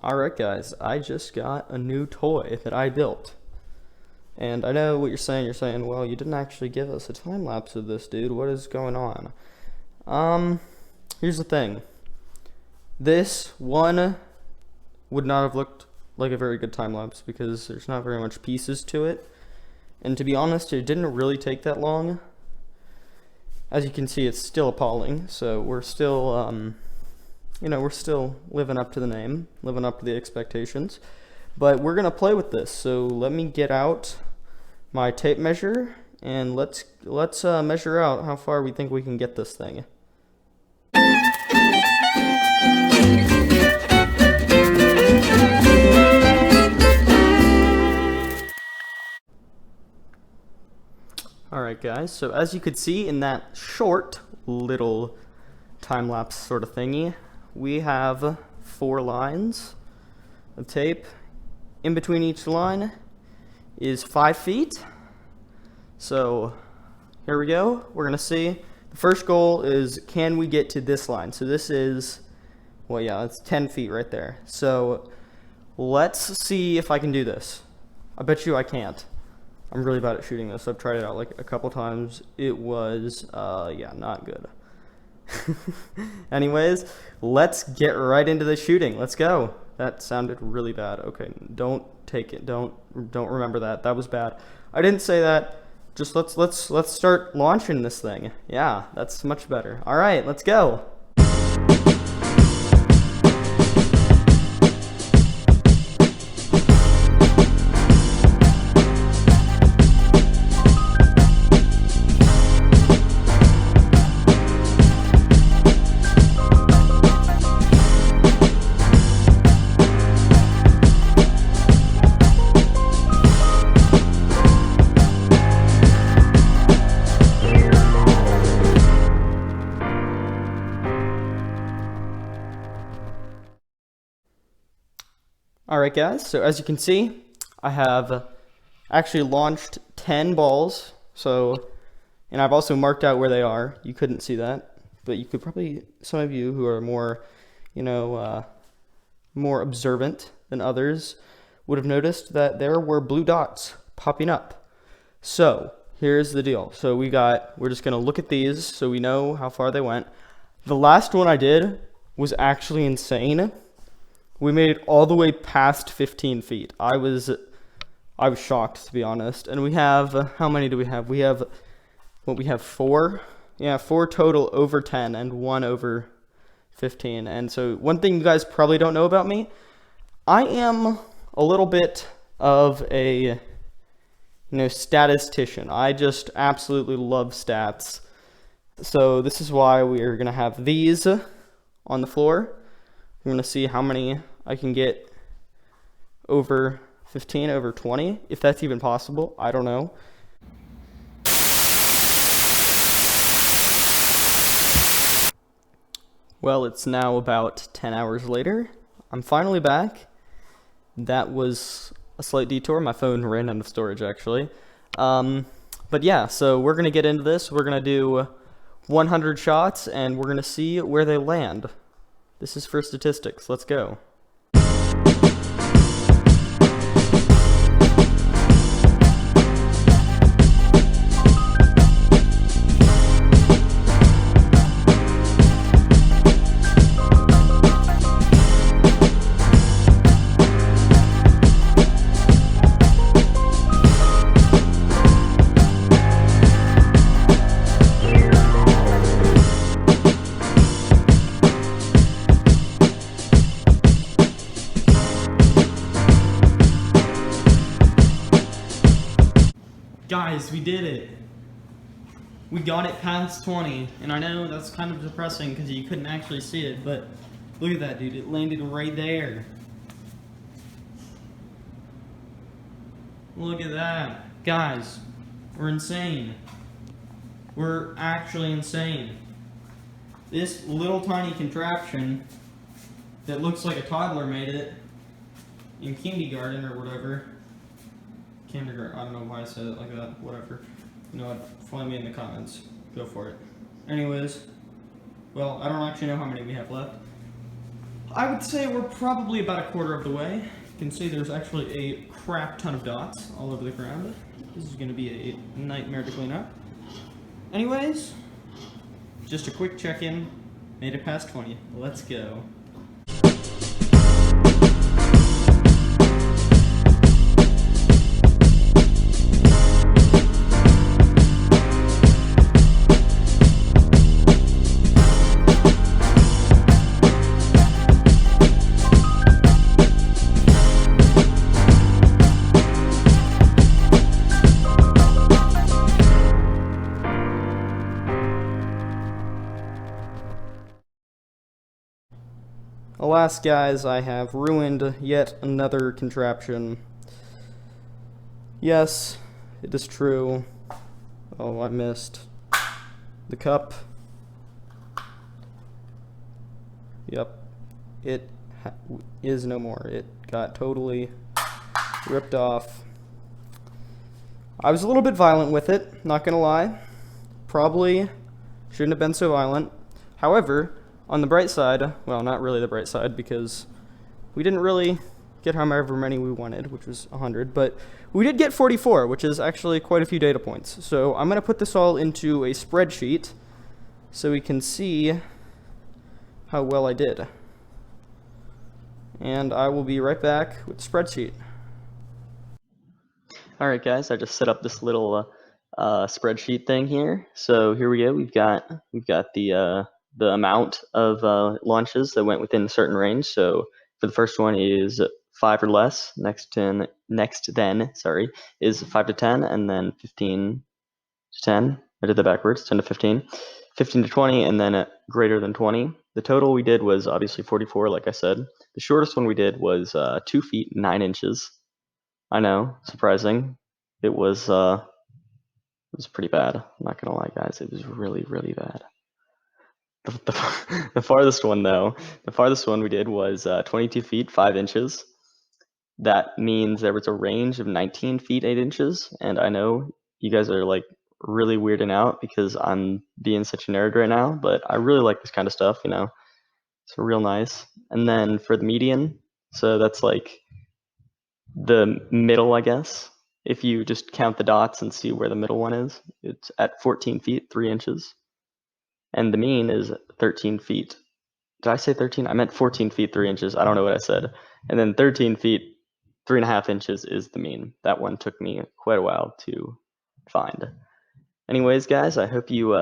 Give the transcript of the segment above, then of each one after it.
Alright guys, I just got a new toy that I built. And I know what you're saying, well, you didn't actually give us a time lapse of this, dude. What is going on? Here's the thing. This one would not have looked like a very good time lapse because there's not very much pieces to it. And to be honest, it didn't really take that long. As you can see, it's still appalling, so we're still, we're still living up to the name, living up to the expectations. But we're gonna play with this, so let me get out my tape measure and let's measure out how far we think we can get this thing. Alright guys, so as you could see in that short little time-lapse sort of thingy, we have 4 lines of tape. In between each line is 5 feet. So here we go. We're gonna see. The first goal is, can we get to this line? So this is, well, yeah, it's 10 feet right there. So let's see if I can do this. I bet you I can't. I'm really bad at shooting this. I've tried it out like a couple times. It was, yeah, not good. Anyways, let's get right into the shooting. Let's go. That sounded really bad. Okay, don't take it. Don't remember that. That was bad. I didn't say that. Just let's start launching this thing. Yeah, that's much better. All right, let's go. Alright guys, so as you can see, I have actually launched 10 balls, and I've also marked out where they are. You couldn't see that, but you could probably, some of you who are more, more observant than others would have noticed that there were blue dots popping up. So, here's the deal. So we're just gonna look at these so we know how far they went. The last one I did was actually insane. We made it all the way past 15 feet. I was shocked, to be honest. And we have, how many do we have? We have 4? Yeah, 4 total over 10 and 1 over 15. And so one thing you guys probably don't know about me, I am a little bit of a, statistician. I just absolutely love stats. So this is why we're gonna have these on the floor. I'm going to see how many I can get over 15, over 20, if that's even possible. I don't know. Well, it's now about 10 hours later. I'm finally back. That was a slight detour. My phone ran out of storage, actually. But yeah, so we're going to get into this. We're going to do 100 shots, and we're going to see where they land. This is for statistics. Let's go. Guys, we did it. We got it past 20, and I know that's kind of depressing because you couldn't actually see it, but look at that, dude. It landed right there. Look at that. Guys, we're insane. We're actually insane. This little tiny contraption that looks like a toddler made it in kindergarten or whatever. Kindergarten, I don't know why I said it like that, whatever. You know what, find me in the comments. Go for it. Anyways, well, I don't actually know how many we have left. I would say we're probably about a quarter of the way. You can see there's actually a crap ton of dots all over the ground. This is going to be a nightmare to clean up. Anyways, just a quick check-in. Made it past 20. Let's go. Alas, guys, I have ruined yet another contraption. Yes, it is true. Oh, I missed. The cup. Yep. It is no more. It got totally ripped off. I was a little bit violent with it, not gonna lie. Probably shouldn't have been so violent. However, on the bright side, well, not really the bright side, because we didn't really get however many we wanted, which was 100, but we did get 44, which is actually quite a few data points. So I'm going to put this all into a spreadsheet so we can see how well I did. And I will be right back with the spreadsheet. Alright guys, I just set up this little spreadsheet thing here. So here we go, we've got the amount of launches that went within a certain range. So for the first one is 5 or less. Next then is 5 to 10, and then 15 to 10. I did that backwards. 10 to 15, 15 to 20, and then greater than 20. The total we did was obviously 44, like I said. The shortest one we did was 2 feet 9 inches. I know, surprising. It was pretty bad. I'm not gonna lie, guys. It was really, really bad. The farthest one, though, the farthest one we did was 22 feet 5 inches. That means there was a range of 19 feet 8 inches, and I know you guys are like really weirding out because I'm being such a nerd right now, but I really like this kind of stuff, you know. It's real nice. And then for the median, so that's like the middle, I guess. If you just count the dots and see where the middle one is, it's at 14 feet 3 inches. And the mean is 13 feet. Did I say 13? I meant 14 feet 3 inches. I don't know what I said. And then 13 feet 3.5 inches is the mean. That one took me quite a while to find. Anyways, guys, I hope you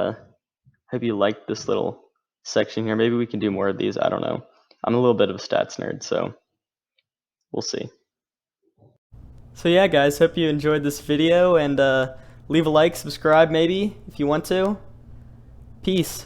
liked this little section here. Maybe we can do more of these. I don't know. I'm a little bit of a stats nerd, so we'll see. So yeah, guys, hope you enjoyed this video, and leave a like, subscribe maybe if you want to. Peace.